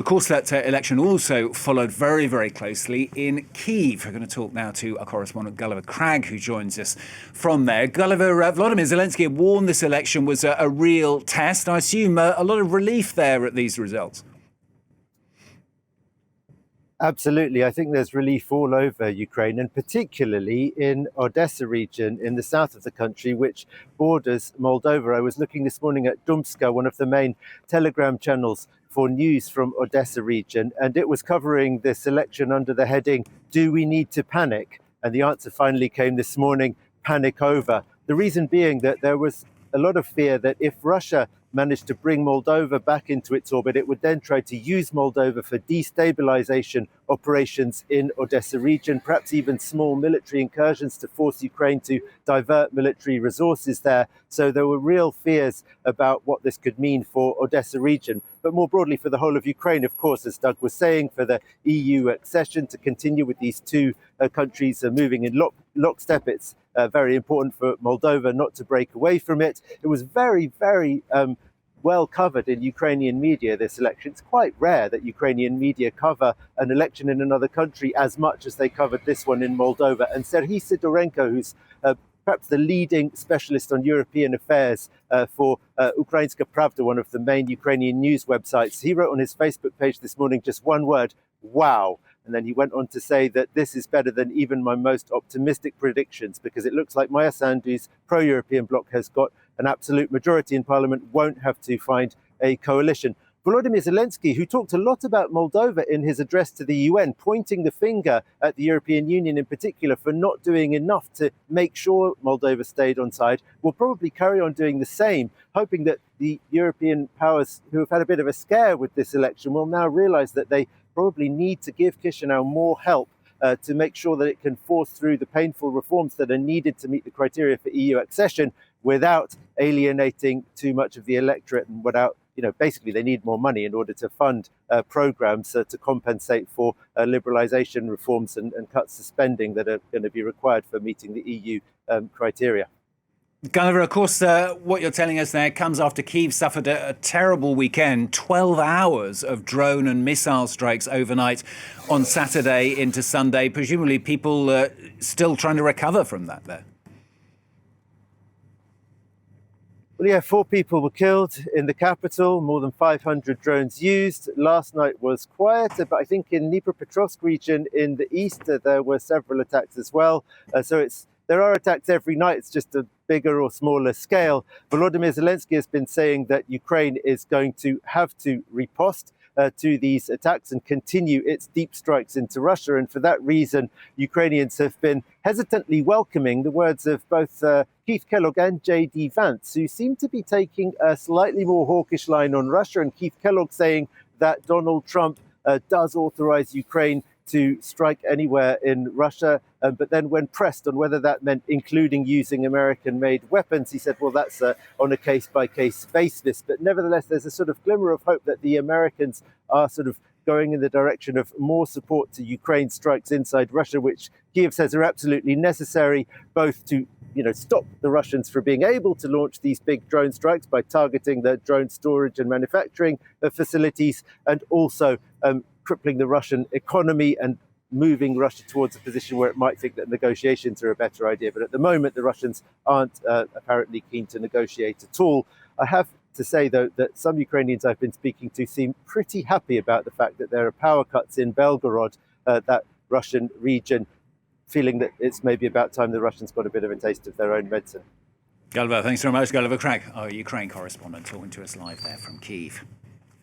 Of course, that election also followed very, very closely in Kyiv. We're going to talk now to our correspondent Gulliver Cragg, who joins us from there. Gulliver, Volodymyr Zelensky warned this election was a real test. I assume a lot of relief there at these results. Absolutely. I think there's relief all over Ukraine, and particularly in Odessa region in the south of the country, which borders Moldova. I was looking this morning at Dumska, one of the main Telegram channels for news from Odessa region, and it was covering this election under the heading, "Do we need to panic?" And the answer finally came this morning, panic over. The reason being that there was a lot of fear that if Russia managed to bring Moldova back into its orbit, it would then try to use Moldova for destabilization operations in Odessa region, perhaps even small military incursions to force Ukraine to divert military resources there. So there were real fears about what this could mean for Odessa region, but more broadly for the whole of Ukraine, of course, as Doug was saying, for the EU accession to continue with these two countries moving in lockstep. It's very important for Moldova not to break away from it. It was very, very well covered in Ukrainian media, this election. It's quite rare that Ukrainian media cover an election in another country as much as they covered this one in Moldova. And Serhiy Sidorenko, who's perhaps the leading specialist on European affairs for Ukrainska Pravda, one of the main Ukrainian news websites, he wrote on his Facebook page this morning just one word, wow. And then he went on to say that this is better than even my most optimistic predictions, because it looks like Maia Sandu's pro-European bloc has got an absolute majority in parliament, won't have to find a coalition. Volodymyr Zelensky, who talked a lot about Moldova in his address to the UN, pointing the finger at the European Union in particular for not doing enough to make sure Moldova stayed on side, will probably carry on doing the same, hoping that the European powers who have had a bit of a scare with this election will now realize that they probably need to give Chisinau more help to make sure that it can force through the painful reforms that are needed to meet the criteria for EU accession without alienating too much of the electorate and without, basically they need more money in order to fund programs to compensate for liberalization reforms and cuts to spending that are going to be required for meeting the EU criteria. Gulliver, of course, what you're telling us there comes after Kyiv suffered a terrible weekend, 12 hours of drone and missile strikes overnight on Saturday into Sunday. Presumably people still trying to recover from that there. Well, yeah, 4 people were killed in the capital, more than 500 drones used. Last night was quieter, but I think in Dnipropetrovsk region in the east, there were several attacks as well. There are attacks every night, it's just a bigger or smaller scale. Volodymyr Zelensky has been saying that Ukraine is going to have to riposte to these attacks and continue its deep strikes into Russia. And for that reason, Ukrainians have been hesitantly welcoming the words of both Keith Kellogg and J.D. Vance, who seem to be taking a slightly more hawkish line on Russia. And Keith Kellogg saying that Donald Trump does authorize Ukraine to strike anywhere in Russia. But then when pressed on whether that meant including using American-made weapons, he said, well, that's on a case-by-case basis. But nevertheless, there's a sort of glimmer of hope that the Americans are sort of going in the direction of more support to Ukraine strikes inside Russia, which Kyiv says are absolutely necessary, both to stop the Russians from being able to launch these big drone strikes by targeting their drone storage and manufacturing facilities, and also crippling the Russian economy and moving Russia towards a position where it might think that negotiations are a better idea. But at the moment, the Russians aren't apparently keen to negotiate at all. I have to say, though, that some Ukrainians I've been speaking to seem pretty happy about the fact that there are power cuts in Belgorod, that Russian region, feeling that it's maybe about time the Russians got a bit of a taste of their own medicine. Gulliver, thanks very much. Gulliver Cragg, our Ukraine correspondent, talking to us live there from Kyiv.